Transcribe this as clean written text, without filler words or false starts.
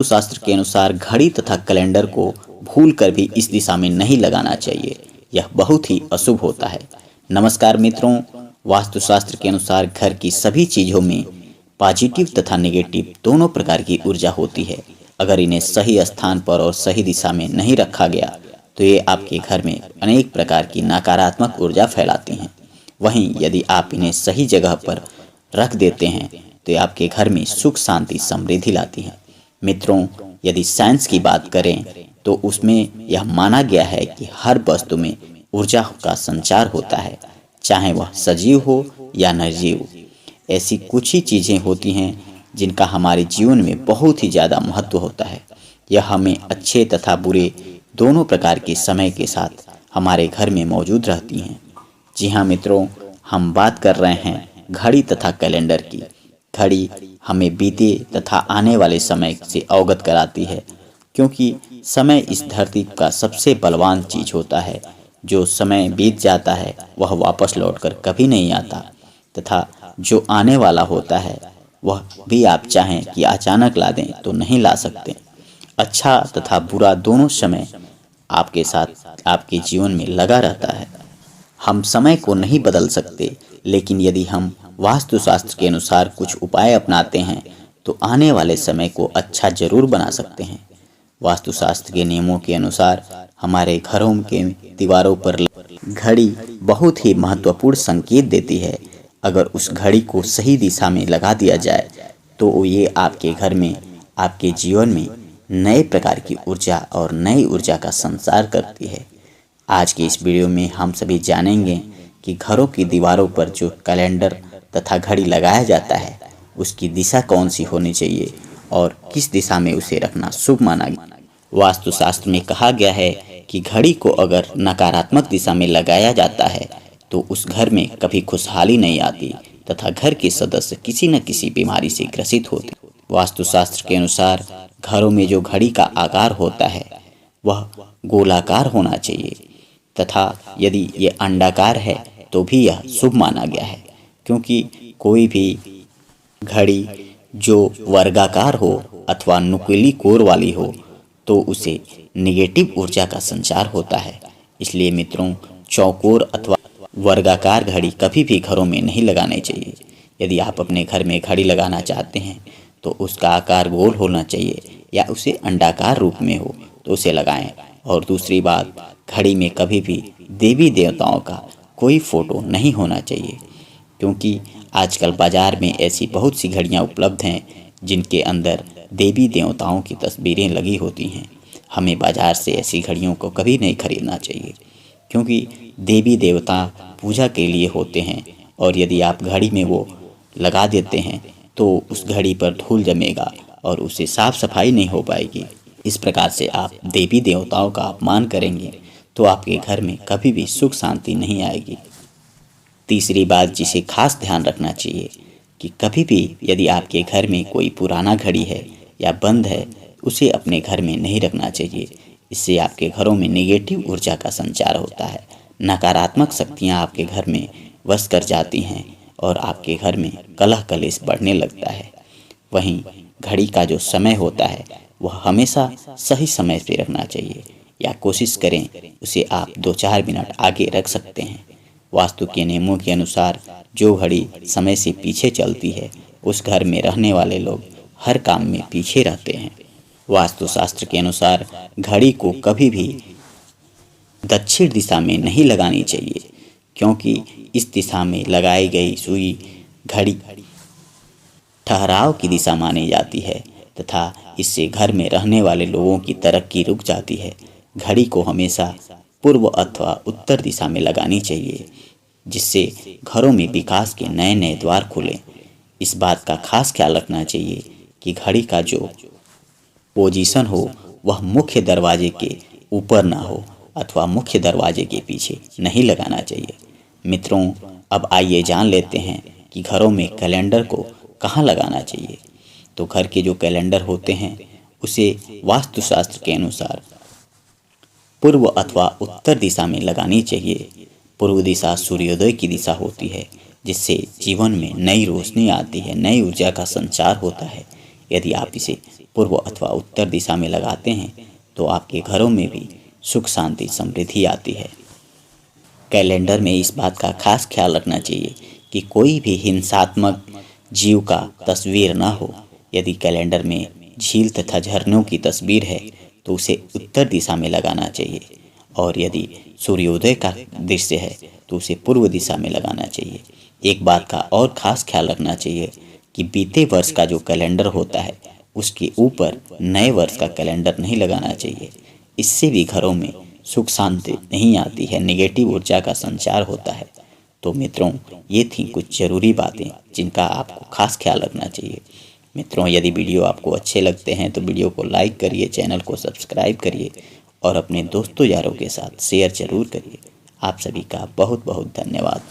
वास्तुशास्त्र के अनुसार घड़ी तथा कैलेंडर को भूलकर भी इस दिशा में नहीं लगाना चाहिए। यह बहुत ही अशुभ होता है। नमस्कार मित्रों, वास्तुशास्त्र के अनुसार घर की सभी चीज़ों में पॉजिटिव तथा नेगेटिव दोनों प्रकार की ऊर्जा होती है। अगर इन्हें सही स्थान पर और सही दिशा में नहीं रखा गया तो ये आपके घर में अनेक प्रकार की नकारात्मक ऊर्जा फैलाती हैं। वहीं यदि आप इन्हें सही जगह पर रख देते हैं तो ये आपके घर में सुख, शांति, समृद्धि लाती हैं। मित्रों, यदि साइंस की बात करें तो उसमें यह माना गया है कि हर वस्तु में ऊर्जा का संचार होता है, चाहे वह सजीव हो या निर्जीव। ऐसी कुछ ही चीज़ें होती हैं जिनका हमारे जीवन में बहुत ही ज़्यादा महत्व होता है। यह हमें अच्छे तथा बुरे दोनों प्रकार के समय के साथ हमारे घर में मौजूद रहती हैं। जी हाँ मित्रों, हम बात कर रहे हैं घड़ी तथा कैलेंडर की। घड़ी हमें बीते तथा आने वाले समय से अवगत कराती है, क्योंकि समय इस धरती का सबसे बलवान चीज होता है। जो समय बीत जाता है वह वापस लौटकर कभी नहीं आता, तथा जो आने वाला होता है वह भी आप चाहें कि अचानक ला दें तो नहीं ला सकते। अच्छा तथा बुरा दोनों समय आपके साथ आपके जीवन में लगा रहता है। हम समय को नहीं बदल सकते, लेकिन यदि हम वास्तुशास्त्र के अनुसार कुछ उपाय अपनाते हैं तो आने वाले समय को अच्छा जरूर बना सकते हैं। वास्तुशास्त्र के नियमों के अनुसार हमारे घरों के दीवारों पर घड़ी बहुत ही महत्वपूर्ण संकेत देती है। अगर उस घड़ी को सही दिशा में लगा दिया जाए तो ये आपके घर में, आपके जीवन में नए प्रकार की ऊर्जा और नई ऊर्जा का संचार करती है। आज के इस वीडियो में हम सभी जानेंगे कि घरों की दीवारों पर जो कैलेंडर तथा घड़ी लगाया जाता है उसकी दिशा कौन सी होनी चाहिए और किस दिशा में उसे रखना शुभ माना गया। वास्तुशास्त्र में कहा गया है कि घड़ी को अगर नकारात्मक दिशा में लगाया जाता है तो उस घर में कभी खुशहाली नहीं आती तथा घर के सदस्य किसी न किसी बीमारी से ग्रसित होते। वास्तुशास्त्र के अनुसार घरों में जो घड़ी का आकार होता है वह गोलाकार होना चाहिए, तथा यदि ये अंडाकार है तो भी यह शुभ माना गया है, क्योंकि कोई भी घड़ी जो वर्गाकार हो अथवा नुकीली कोर वाली हो तो उसे निगेटिव ऊर्जा का संचार होता है। इसलिए मित्रों, चौकोर अथवा वर्गाकार घड़ी कभी भी घरों में नहीं लगानी चाहिए। यदि आप अपने घर में घड़ी लगाना चाहते हैं तो उसका आकार गोल होना चाहिए या उसे अंडाकार रूप में हो तो उसे लगाएं। और दूसरी बात, घड़ी में कभी भी देवी देवताओं का कोई फोटो नहीं होना चाहिए, क्योंकि आजकल बाज़ार में ऐसी बहुत सी घड़ियाँ उपलब्ध हैं जिनके अंदर देवी देवताओं की तस्वीरें लगी होती हैं। हमें बाज़ार से ऐसी घड़ियों को कभी नहीं खरीदना चाहिए, क्योंकि देवी देवता पूजा के लिए होते हैं, और यदि आप घड़ी में वो लगा देते हैं तो उस घड़ी पर धूल जमेगा और उसे साफ सफाई नहीं हो पाएगी। इस प्रकार से आप देवी देवताओं का अपमान करेंगे तो आपके घर में कभी भी सुख शांति नहीं आएगी। तीसरी बात जिसे खास ध्यान रखना चाहिए कि कभी भी यदि आपके घर में कोई पुराना घड़ी है या बंद है, उसे अपने घर में नहीं रखना चाहिए। इससे आपके घरों में नेगेटिव ऊर्जा का संचार होता है, नकारात्मक शक्तियाँ आपके घर में वश कर जाती हैं और आपके घर में कलह कलेश बढ़ने लगता है। वहीं घड़ी का जो समय होता है वह हमेशा सही समय पे रखना चाहिए, या कोशिश करें उसे आप 2-4 मिनट आगे रख सकते हैं। वास्तु के नियमों के अनुसार जो घड़ी समय से पीछे चलती है उस घर में रहने वाले लोग हर काम में पीछे रहते हैं। वास्तुशास्त्र के अनुसार घड़ी को कभी भी दक्षिण दिशा में नहीं लगानी चाहिए, क्योंकि इस दिशा में लगाई गई सुई घड़ी ठहराव की दिशा मानी जाती है तथा इससे घर में रहने वाले लोगों की तरक्की रुक जाती है। घड़ी को हमेशा पूर्व अथवा उत्तर दिशा में लगानी चाहिए, जिससे घरों में विकास के नए नए द्वार खुलें। इस बात का खास ख्याल रखना चाहिए कि घड़ी का जो पोजीशन हो वह मुख्य दरवाजे के ऊपर ना हो अथवा मुख्य दरवाजे के पीछे नहीं लगाना चाहिए। मित्रों, अब आइए जान लेते हैं कि घरों में कैलेंडर को कहाँ लगाना चाहिए। तो घर के जो कैलेंडर होते हैं उसे वास्तुशास्त्र के अनुसार पूर्व अथवा उत्तर दिशा में लगानी चाहिए। पूर्व दिशा सूर्योदय की दिशा होती है, जिससे जीवन में नई रोशनी आती है, नई ऊर्जा का संचार होता है। यदि आप इसे पूर्व अथवा उत्तर दिशा में लगाते हैं तो आपके घरों में भी सुख शांति समृद्धि आती है। कैलेंडर में इस बात का खास ख्याल रखना चाहिए कि कोई भी हिंसात्मक जीव का तस्वीर ना हो। यदि कैलेंडर में झील तथा झरनों की तस्वीर है तो उसे उत्तर दिशा में लगाना चाहिए, और यदि सूर्योदय का दृश्य है तो उसे पूर्व दिशा में लगाना चाहिए। एक बात का और खास ख्याल रखना चाहिए कि बीते वर्ष का जो कैलेंडर होता है उसके ऊपर नए वर्ष का कैलेंडर नहीं लगाना चाहिए। इससे भी घरों में सुख शांति नहीं आती है, नेगेटिव ऊर्जा का संचार होता है। तो मित्रों, ये थी कुछ ज़रूरी बातें जिनका आपको खास ख्याल रखना चाहिए। मित्रों, यदि वीडियो आपको अच्छे लगते हैं तो वीडियो को लाइक करिए, चैनल को सब्सक्राइब करिए और अपने दोस्तों यारों के साथ शेयर जरूर करिए। आप सभी का बहुत बहुत धन्यवाद।